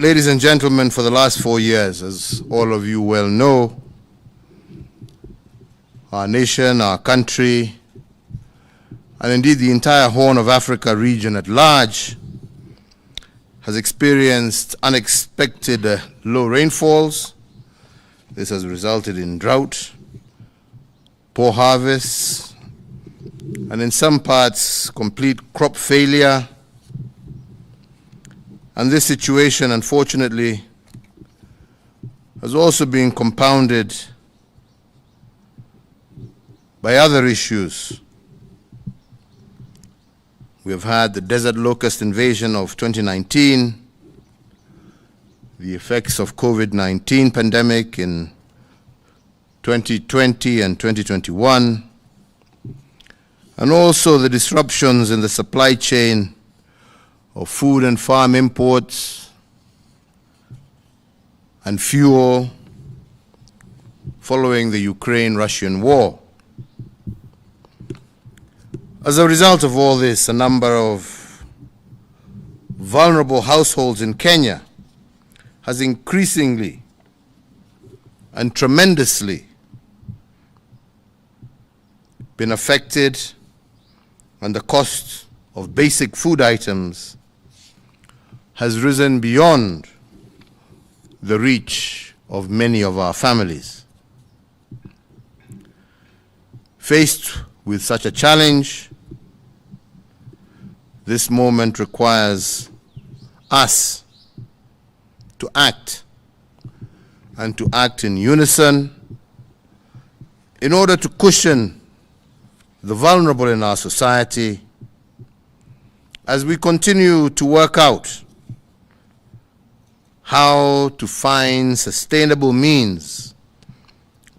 Ladies and gentlemen, for the last 4 years, as all of you well know, our nation, our country, and indeed the entire Horn of Africa region at large has experienced unexpected low rainfalls. This has resulted in drought, poor harvests, and in some parts, complete crop failure. And this situation, unfortunately, has also been compounded by other issues. We have had the desert locust invasion of 2019, the effects of COVID-19 pandemic in 2020 and 2021, and also the disruptions in the supply chain of food and farm imports and fuel following the Ukraine-Russian war. As a result of all this, a number of vulnerable households in Kenya has increasingly and tremendously been affected, and the cost of basic food items has risen beyond the reach of many of our families. Faced with such a challenge, this moment requires us to act, and to act in unison in order to cushion the vulnerable in our society as we continue to work out how to find sustainable means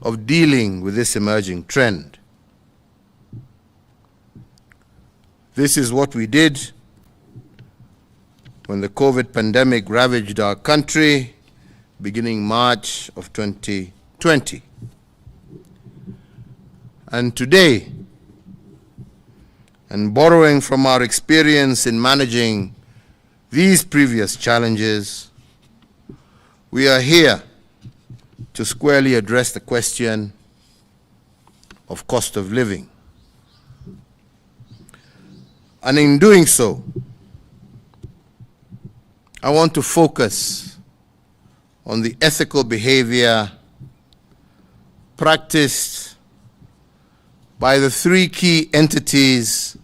of dealing with this emerging trend. This is what we did when the COVID pandemic ravaged our country beginning March of 2020. And today, and borrowing from our experience in managing these previous challenges, we are here to squarely address the question of cost of living. And in doing so, I want to focus on the ethical behavior practiced by the three key entities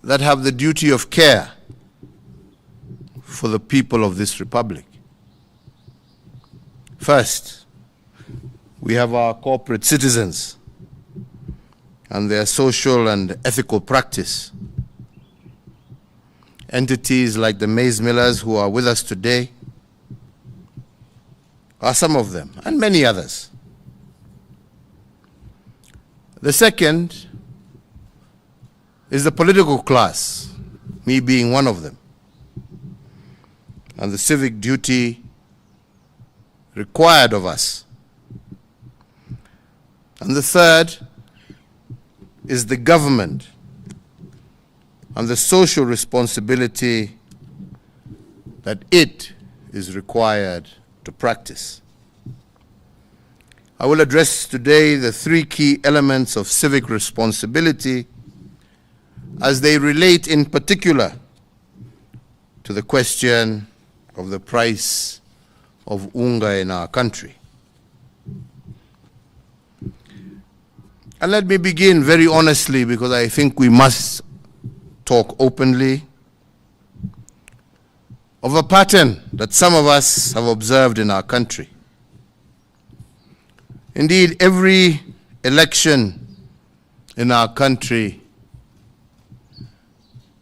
that have the duty of care for the people of this republic. First, we have our corporate citizens and their social and ethical practice. Entities like the maize millers who are with us today are some of them, and many others. The second is the political class, me being one of them, and the civic duty required of us. And the third is the government and the social responsibility that it is required to practice. I will address today the three key elements of civic responsibility as they relate in particular to the question of the price of unga in our country. And let me begin very honestly, because I think we must talk openly of a pattern that some of us have observed in our country. Indeed, every election in our country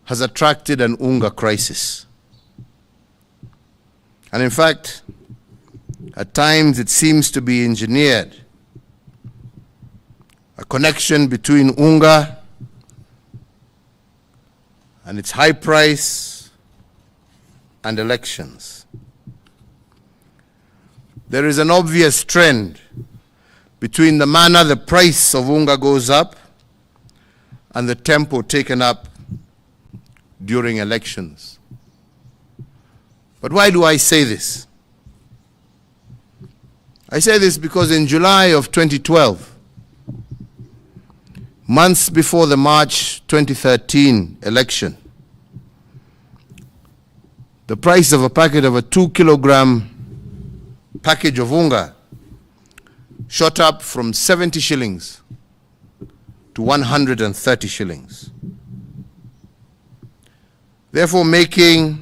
has attracted an unga crisis. And in fact, at times it seems to be engineered. A connection between unga and its high price and elections. There is an obvious trend between the manner the price of unga goes up and the tempo taken up during elections. But why do I say this? I say this because in July of 2012, months before the March 2013 election, the price of a packet of a 2-kilogram package of unga shot up from 70 shillings to 130 shillings. Therefore, making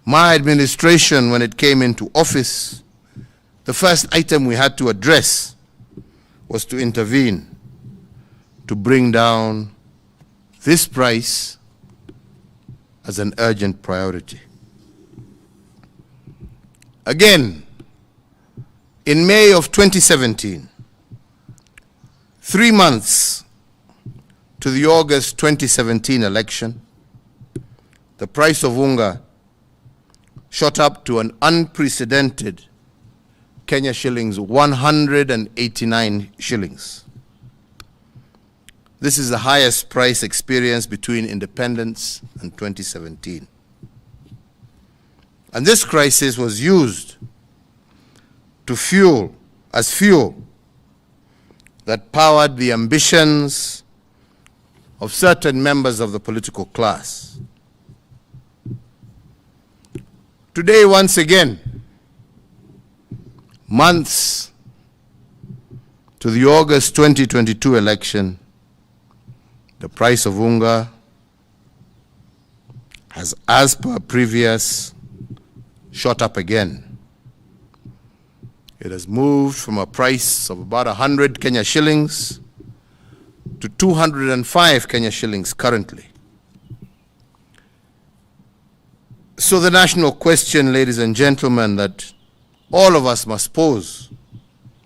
my administration, when it came into office, the first item we had to address was to intervene to bring down this price as an urgent priority. Again, in May of 2017, 3 months to the August 2017 election, the price of unga shot up to an unprecedented Kenya shillings 189 shillings. This is the highest price experience between independence and 2017. And this crisis was used to fuel that powered the ambitions of certain members of the political class. Today, once again, months to the August 2022 election, the price of unga has, as per previous, shot up again. It has moved from a price of about 100 Kenya shillings to 205 Kenya shillings currently. So the national question, ladies and gentlemen, that all of us must pose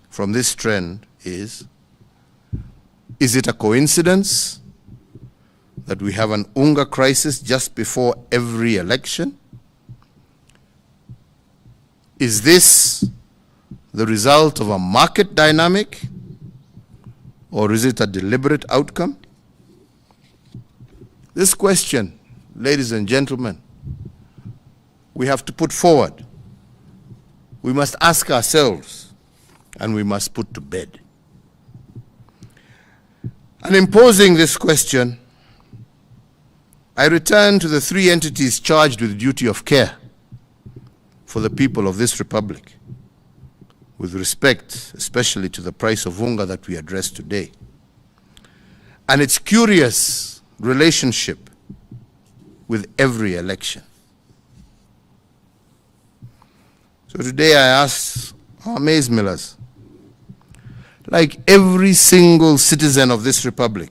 from this trend is it a coincidence that we have an unga crisis just before every election? Is this the result of a market dynamic, or is it a deliberate outcome? This question, ladies and gentlemen, we have to put forward. We must ask ourselves, and we must put to bed. And in posing this question, I return to the three entities charged with duty of care for the people of this republic, with respect especially to the price of unga that we address today, and its curious relationship with every election. So today I ask our maize millers, like every single citizen of this republic,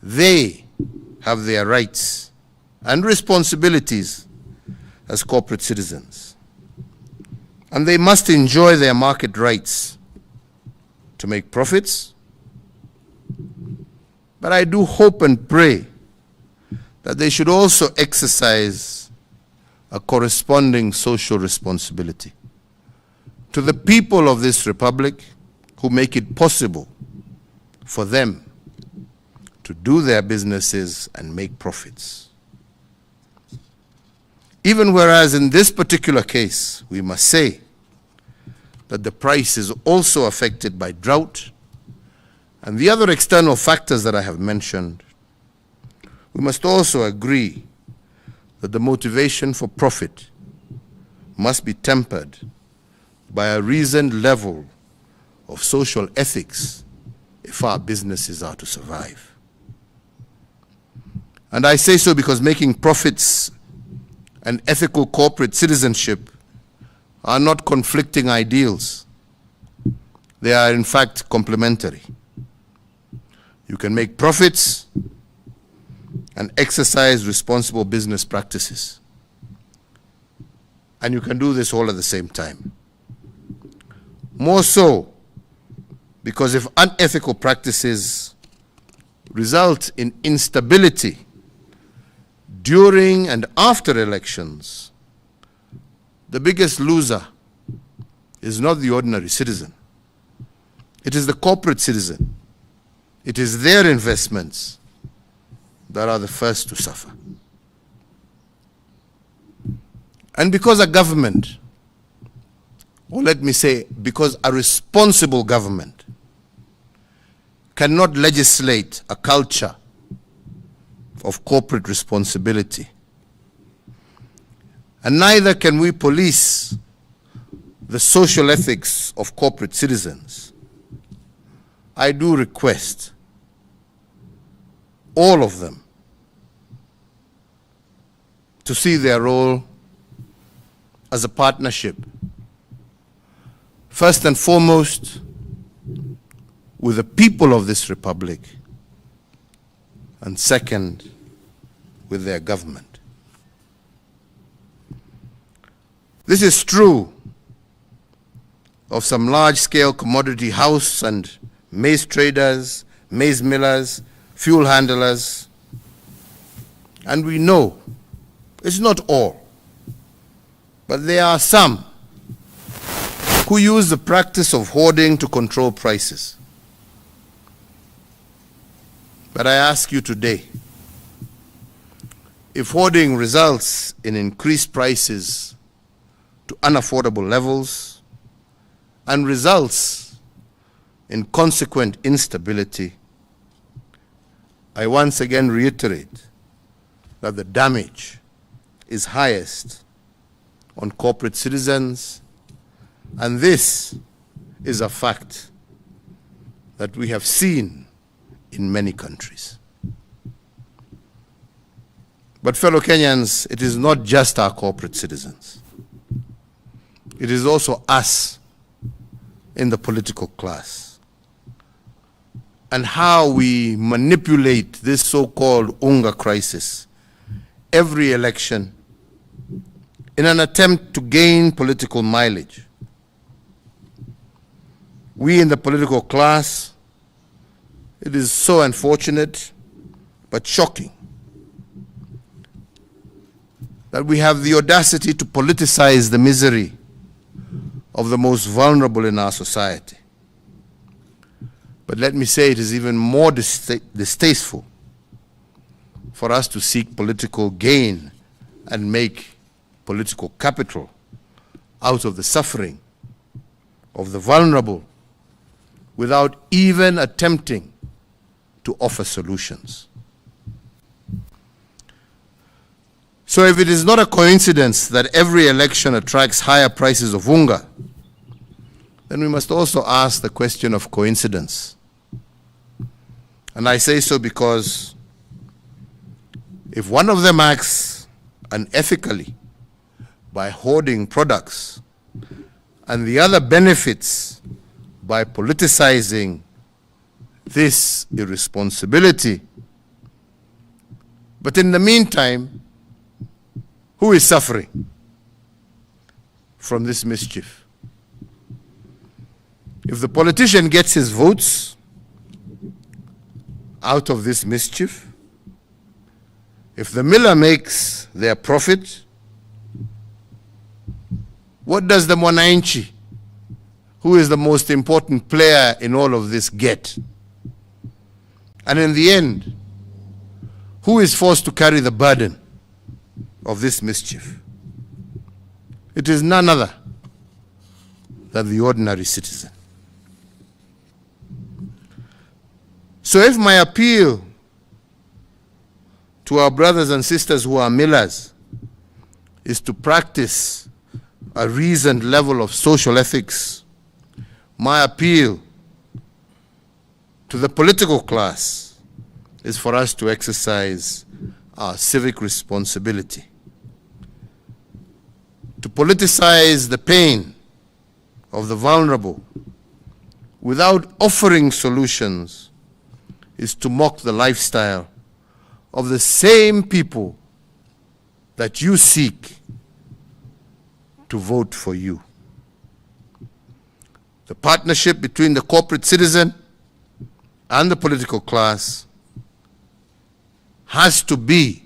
they have their rights and responsibilities as corporate citizens, and they must enjoy their market rights to make profits. But I do hope and pray that they should also exercise a corresponding social responsibility to the people of this republic who make it possible for them to do their businesses and make profits. Even whereas in this particular case, we must say that the price is also affected by drought and the other external factors that I have mentioned, we must also agree that the motivation for profit must be tempered by a reasoned level of social ethics if our businesses are to survive. And I say so because making profits and ethical corporate citizenship are not conflicting ideals. They are in fact complementary. You can make profits and exercise responsible business practices. And you can do this all at the same time. More so because if unethical practices result in instability during and after elections, the biggest loser is not the ordinary citizen. It is the corporate citizen. It is their investments that are the first to suffer. And because a government, or let me say, because a responsible government cannot legislate a culture of corporate responsibility, and neither can we police the social ethics of corporate citizens, I do request all of them to see their role as a partnership, first and foremost with the people of this republic, and second with their government. This is true of some large-scale commodity house and maize traders, maize millers, fuel handlers, and we know it's not all, but there are some who use the practice of hoarding to control prices. But I ask you today, if hoarding results in increased prices to unaffordable levels and results in consequent instability, I once again reiterate that the damage is highest on corporate citizens, and this is a fact that we have seen in many countries. But fellow Kenyans, it is not just our corporate citizens. It is also us in the political class, and how we manipulate this so-called Unga crisis every election in an attempt to gain political mileage. We in the political class, it is so unfortunate but shocking that we have the audacity to politicize the misery of the most vulnerable in our society. But let me say, it is even more distasteful for us to seek political gain and make political capital out of the suffering of the vulnerable without even attempting to offer solutions. So if it is not a coincidence that every election attracts higher prices of unga, then we must also ask the question of coincidence. And I say so because if one of them acts unethically by hoarding products and the other benefits by politicizing this irresponsibility, but in the meantime, who is suffering from this mischief? If the politician gets his votes out of this mischief, if the miller makes their profit, what does the mwananchi, who is the most important player in all of this, get? And in the end, who is forced to carry the burden of this mischief? It is none other than the ordinary citizen. So if my appeal to our brothers and sisters who are millers is to practice a reasoned level of social ethics, my appeal to the political class is for us to exercise our civic responsibility. To politicize the pain of the vulnerable without offering solutions is to mock the lifestyle of the same people that you seek to vote for you. The partnership between the corporate citizen and the political class has to be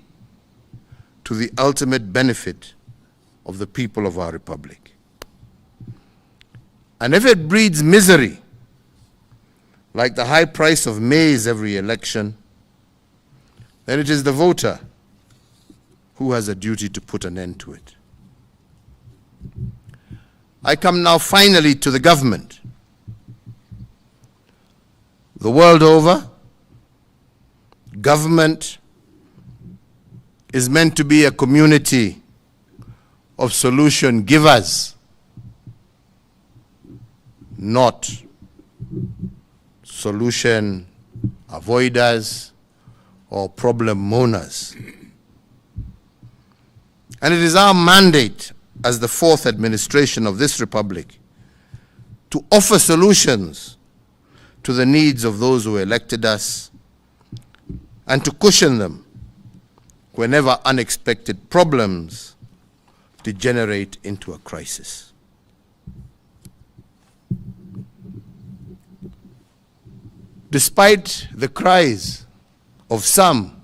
to the ultimate benefit of the people of our republic. And if it breeds misery, like the high price of maize every election, then it is the voter who has a duty to put an end to it. I come now finally to the government. The world over, government is meant to be a community of solution givers, not solution avoiders or problem moaners. And it is our mandate as the fourth administration of this republic to offer solutions to the needs of those who elected us and to cushion them whenever unexpected problems degenerate into a crisis. Despite the cries of some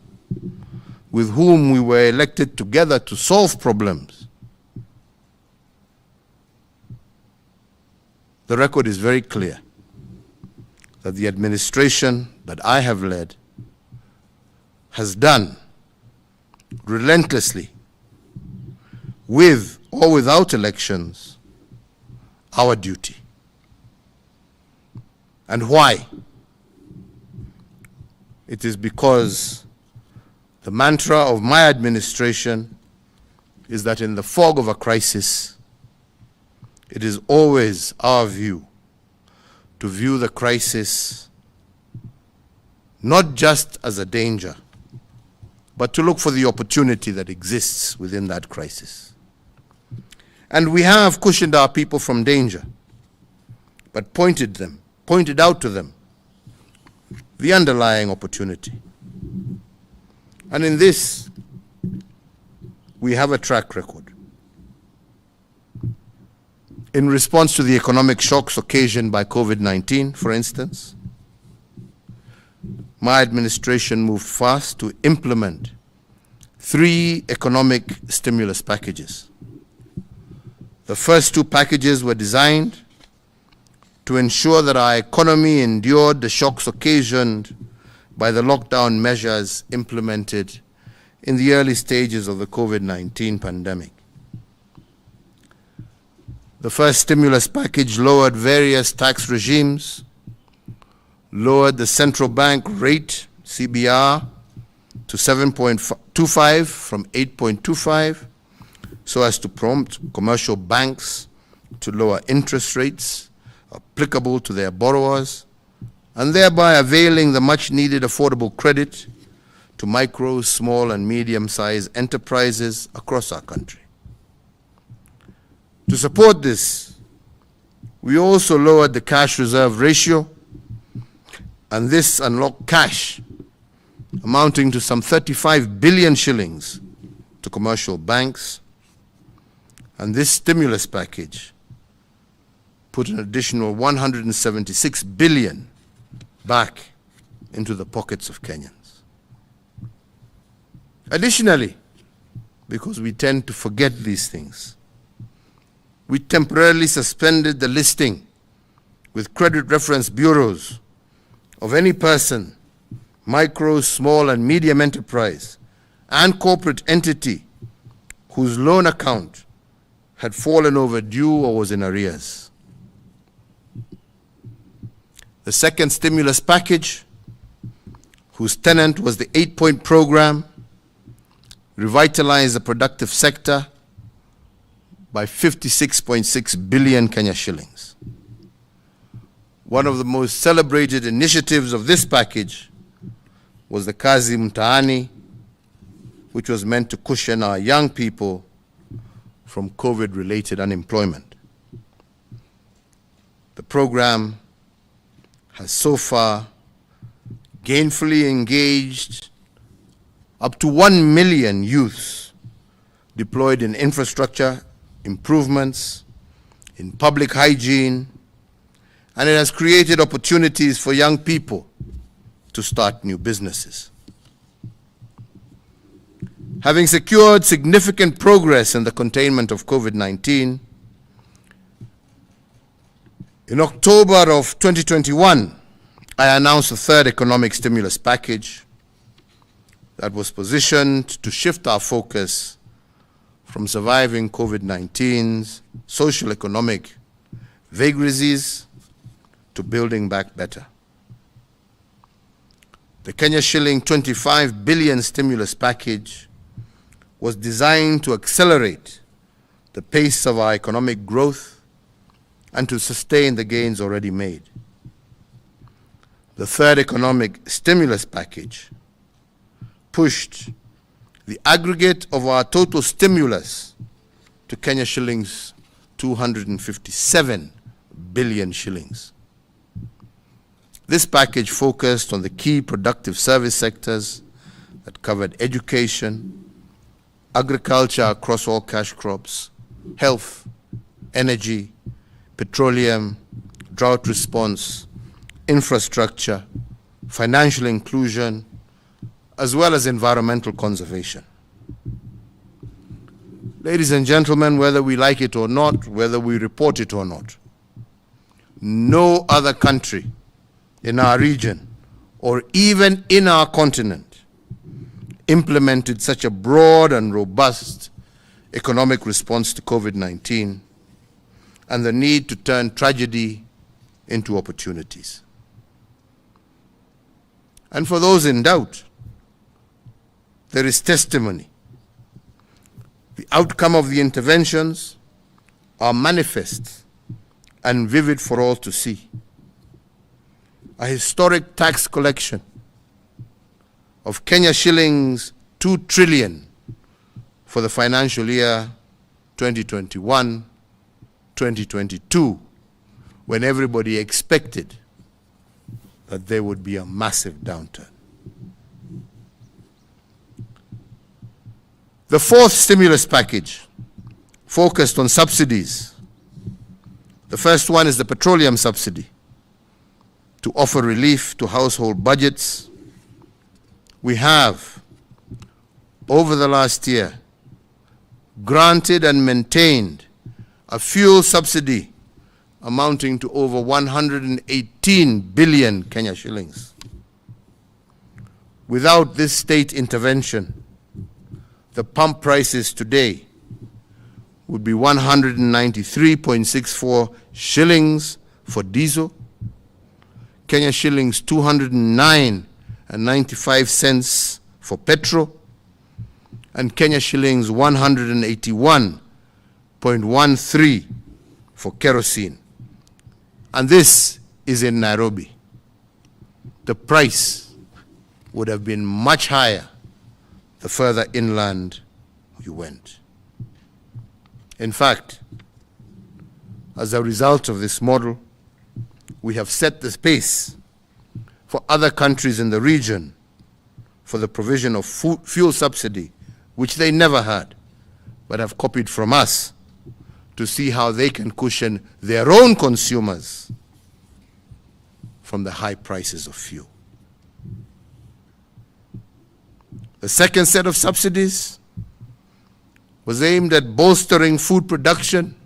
with whom we were elected together to solve problems, the record is very clear that the administration that I have led has done relentlessly, with or without elections, our duty. And why? It is because the mantra of my administration is that in the fog of a crisis, it is always our view to view the crisis not just as a danger, but to look for the opportunity that exists within that crisis. And we have cushioned our people from danger, but pointed out to them the underlying opportunity. And in this, we have a track record. In response to the economic shocks occasioned by COVID-19, for instance, my administration moved fast to implement 3 economic stimulus packages. The first 2 packages were designed to ensure that our economy endured the shocks occasioned by the lockdown measures implemented in the early stages of the COVID-19 pandemic. The first stimulus package lowered various tax regimes, lowered the central bank rate, CBR, to 7.25 from 8.25, so as to prompt commercial banks to lower interest rates applicable to their borrowers, and thereby availing the much-needed affordable credit to micro, small, and medium-sized enterprises across our country. To support this, we also lowered the cash reserve ratio, and this unlocked cash amounting to some 35 billion shillings to commercial banks. And this stimulus package put an additional 176 billion back into the pockets of Kenyans. Additionally, because we tend to forget these things, we temporarily suspended the listing with credit reference bureaus of any person, micro, small, and medium enterprise, and corporate entity whose loan account had fallen overdue or was in arrears. The second stimulus package, whose tenet was the 8-point program, revitalized the productive sector by 56.6 billion Kenya shillings. One of the most celebrated initiatives of this package was the Kazi Mtaani, which was meant to cushion our young people from COVID-related unemployment. The program has so far gainfully engaged up to 1 million youths deployed in infrastructure improvements, in public hygiene, and it has created opportunities for young people to start new businesses. Having secured significant progress in the containment of COVID-19, in October of 2021, I announced the third economic stimulus package that was positioned to shift our focus from surviving COVID-19's social economic vagaries to building back better. The Kenya shilling 25 billion stimulus package was designed to accelerate the pace of our economic growth and to sustain the gains already made. The third economic stimulus package pushed the aggregate of our total stimulus to Kenya shillings 257 billion shillings. This package focused on the key productive service sectors that covered education, agriculture across all cash crops, health, energy, petroleum, drought response, infrastructure, financial inclusion, as well as environmental conservation. Ladies and gentlemen, whether we like it or not, whether we report it or not, no other country in our region or even in our continent implemented such a broad and robust economic response to COVID-19 and the need to turn tragedy into opportunities. And for those in doubt, there is testimony. The outcome of the interventions are manifest and vivid for all to see. A historic tax collection of Kenya shillings 2 trillion for the financial year 2021-2022, when everybody expected that there would be a massive downturn. The fourth stimulus package focused on subsidies. The first one is the petroleum subsidy, to offer relief to household budgets. We have, over the last year, granted and maintained a fuel subsidy amounting to over 118 billion Kenya shillings. Without this state intervention, the pump prices today would be 193.64 shillings for diesel, Kenya shillings 209.95 cents for petrol, and Kenya shillings 181.13 for kerosene. And this is in Nairobi. The price would have been much higher the further inland you went. In fact, as a result of this model, we have set the pace for other countries in the region for the provision of fuel subsidy, which they never had, but have copied from us, to see how they can cushion their own consumers from the high prices of fuel. The second set of subsidies was aimed at bolstering food production,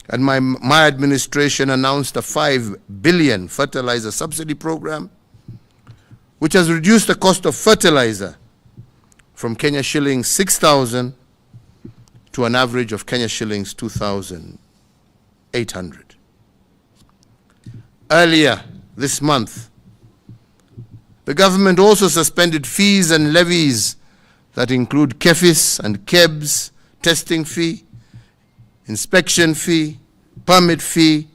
and my administration announced a 5 billion fertilizer subsidy program, which has reduced the cost of fertilizer from Kenya shillings 6,000 to an average of Kenya shillings 2,800. Earlier this month, the government also suspended fees and levies that include KEFIS and KEBS, testing fee, inspection fee, permit fee,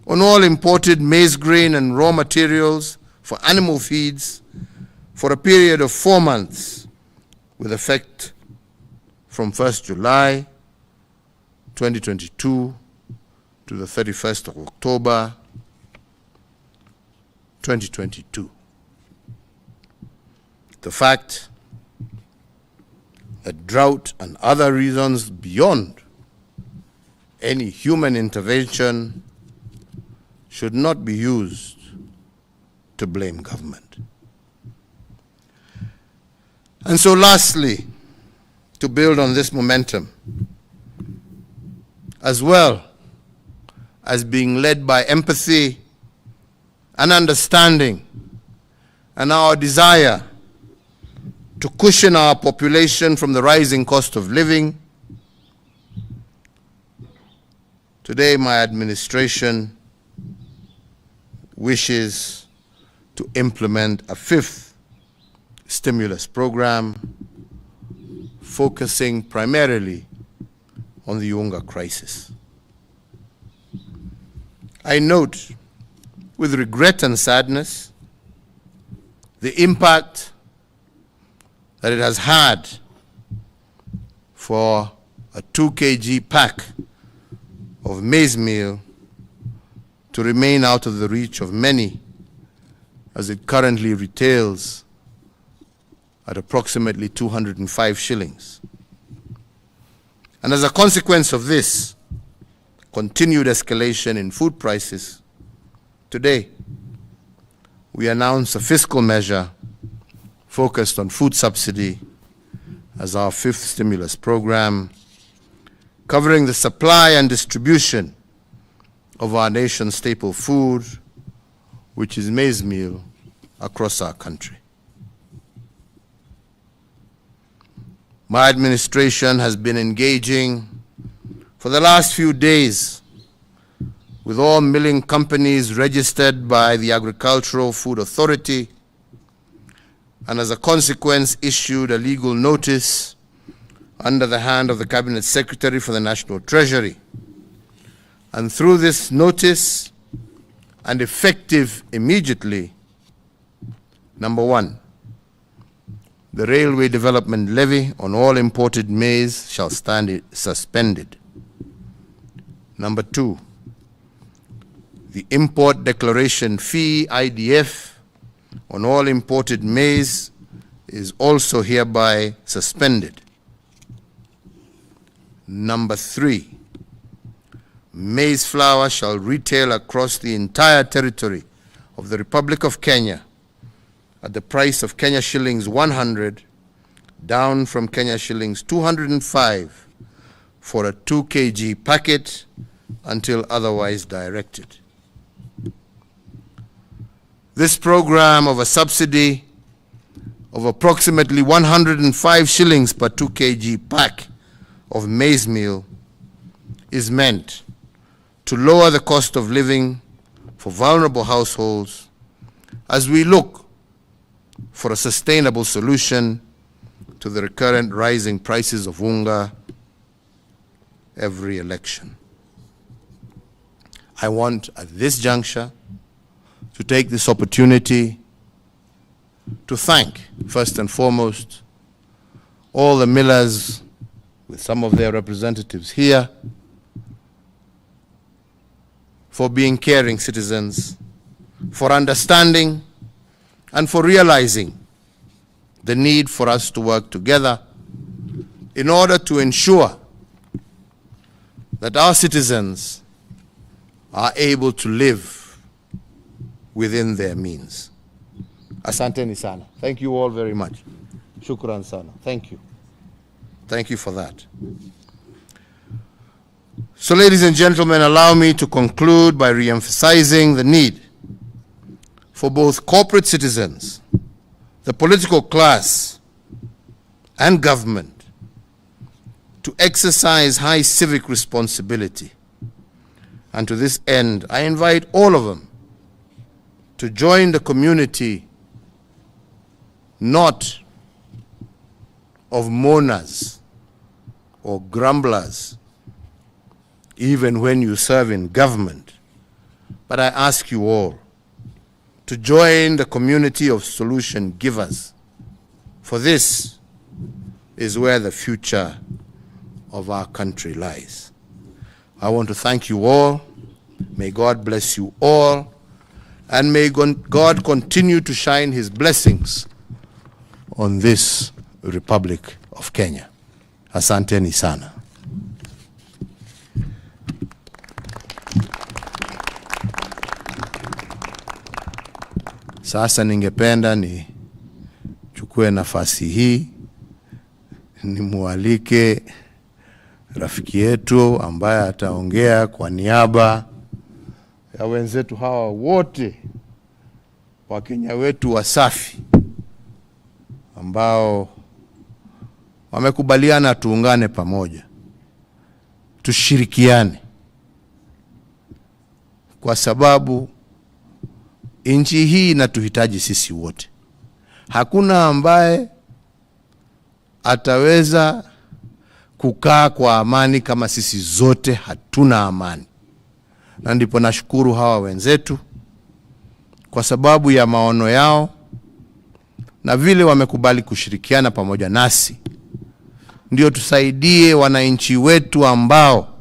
on all imported maize grain and raw materials for animal feeds for a period of 4 months, with effect from 1st July 2022 to the 31st of October 2022. The fact that drought and other reasons beyond any human intervention should not be used to blame government. And so lastly, to build on this momentum, as well as being led by empathy and understanding and our desire to cushion our population from the rising cost of living. Today, my administration wishes to implement a fifth stimulus program focusing primarily on the Unga crisis. I note with regret and sadness the impact that it has had for a 2 kg pack of maize meal to remain out of the reach of many, as it currently retails at approximately 205 shillings. And as a consequence of this continued escalation in food prices, today we announce a fiscal measure focused on food subsidy as our fifth stimulus program, covering the supply and distribution of our nation's staple food, which is maize meal, across our country. My administration has been engaging for the last few days with all milling companies registered by the Agricultural Food Authority, and as a consequence issued a legal notice under the hand of the Cabinet Secretary for the National Treasury. And through this notice, and effective immediately, number one, the Railway Development Levy on all imported maize shall stand suspended. Number two, the Import Declaration Fee, IDF, on all imported maize is also hereby suspended. Number three, maize flour shall retail across the entire territory of the Republic of Kenya at the price of Kenya shillings 100, down from Kenya shillings 205 for a 2 kg packet until otherwise directed. This program of a subsidy of approximately 105 shillings per 2 kg pack of maize meal is meant to lower the cost of living for vulnerable households as we look for a sustainable solution to the recurrent rising prices of unga every election. I want at this juncture to take this opportunity to thank, first and foremost, all the millers with some of their representatives here for being caring citizens, for understanding and for realizing the need for us to work together in order to ensure that our citizens are able to live within their means. Asanteni sana. Thank you all very much. Shukran sana. Thank you. Thank you for that. So, ladies and gentlemen, allow me to conclude by re-emphasizing the need for both corporate citizens, the political class, and government to exercise high civic responsibility. And to this end, I invite all of them to join the community, not of mourners or grumblers, even when you serve in government, but I ask you all to join the community of solution givers, for this is where the future of our country lies. I want to thank you all. May God bless you all. And may God continue to shine his blessings on this Republic of Kenya. Asanteni sana. Sasa ningependa nichukue nafasi hii nimualike rafiki yetu ambaye ataongea kwa niaba ya wenzetu hawa wote, Wakenya wetu wasafi ambao wamekubaliana tuungane pamoja, tushirikiane, kwa sababu nchi hii inatuhitaji sisi wote. Hakuna ambaye ataweza kukaa kwa amani kama sisi zote hatuna amani. Na ndipo nashukuru hawa wenzetu kwa sababu ya maono yao na vile wamekubali kushirikiana pamoja nasi, ndio tusaidie wananchi wetu ambao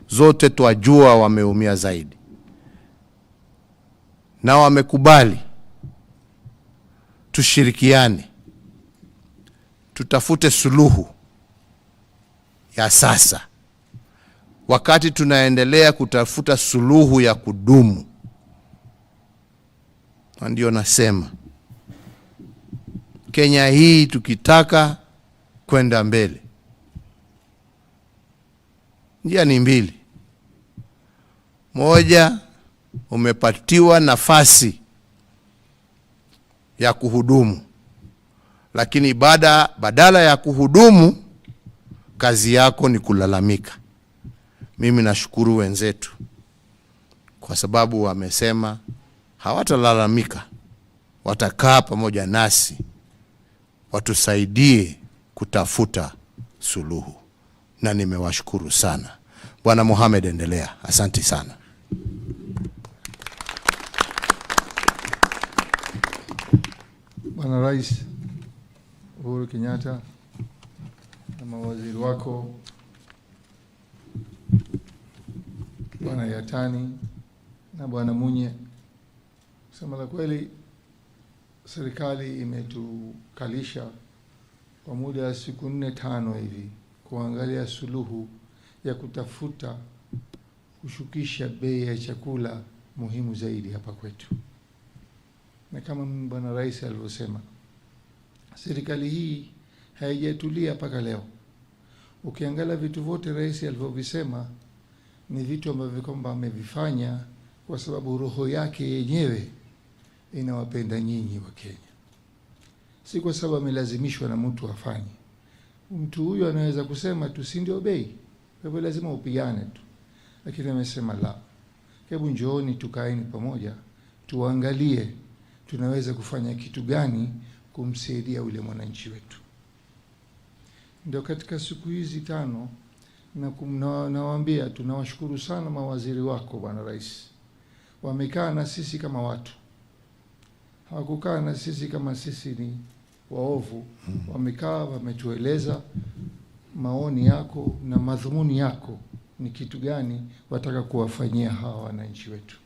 zote twajua wameumia zaidi. Na wamekubali tushirikiane, tutafute suluhu ya sasa, wakati tunaendelea kutafuta suluhu ya kudumu. Ndio nasema Kenya hii tukitaka kwenda mbele, njia ni mbili. Moja, umepatiwa nafasi ya kuhudumu, lakini badala ya kuhudumu, kazi yako ni kulalamika. Mimi nashukuru wenzetu kwa sababu wamesema hawatalalamika, watakaa pamoja nasi, watusaidie kutafuta suluhu, na nimewashukuru sana. Bwana Mohamed, endelea. Asante sana. Bwana Rais Uhuru Kenyatta na mawaziri wako, Bwana Yatani na Bwana Munye, kusema la kweli serikali imetukalisha kwa muda wa siku 4-5 hivi kuangalia suluhu ya kutafuta kushukisha bei ya chakula muhimu zaidi hapa kwetu. Na kama Bwana Rais alivyosema, serikali hii haijatulia mpaka leo. Ukiangalia vitu vyote Rais alivyovisema ni vitu ambavyo kwamba amevifanya kwa sababu roho yake yenyewe inawapenda nyinyi wa Kenya, si kwa sababu amelazimishwa na mtu afanye. Mtu huyo anaweza kusema tu si ndio bei, kwa hivyo lazima upigane tu, lakini amesema la, hebu njooni tukaeni pamoja tuangalie tunaweza kufanya kitu gani kumsaidia yule mwananchi wetu. Ndio katika siku hizi 5 nawaambia tunawashukuru sana mawaziri wako Bwana Rais. Wamekaa na sisi kama watu, hawakukaa na sisi kama sisi ni waovu. Wamekaa, wametueleza maoni yako na madhumuni yako ni kitu gani wataka kuwafanyia hawa wananchi wetu,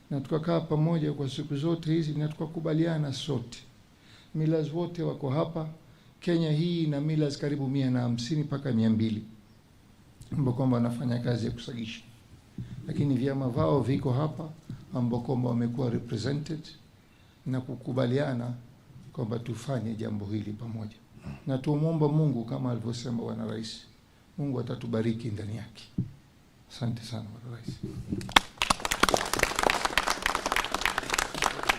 na tukakaa pamoja kwa siku zote hizi na tukakubaliana sote. Millers wote wako hapa Kenya hii, na millers karibu 150 mpaka 200 ambao kwamba wanafanya kazi ya kusagisha, lakini vyama vao viko hapa ambao kwamba wamekuwa represented na kukubaliana kwamba tufanye jambo hili pamoja. Na tuomba Mungu kama alivyosema Bwana Rais, Mungu atatubariki ndani yake. Asante sana Bwana Rais.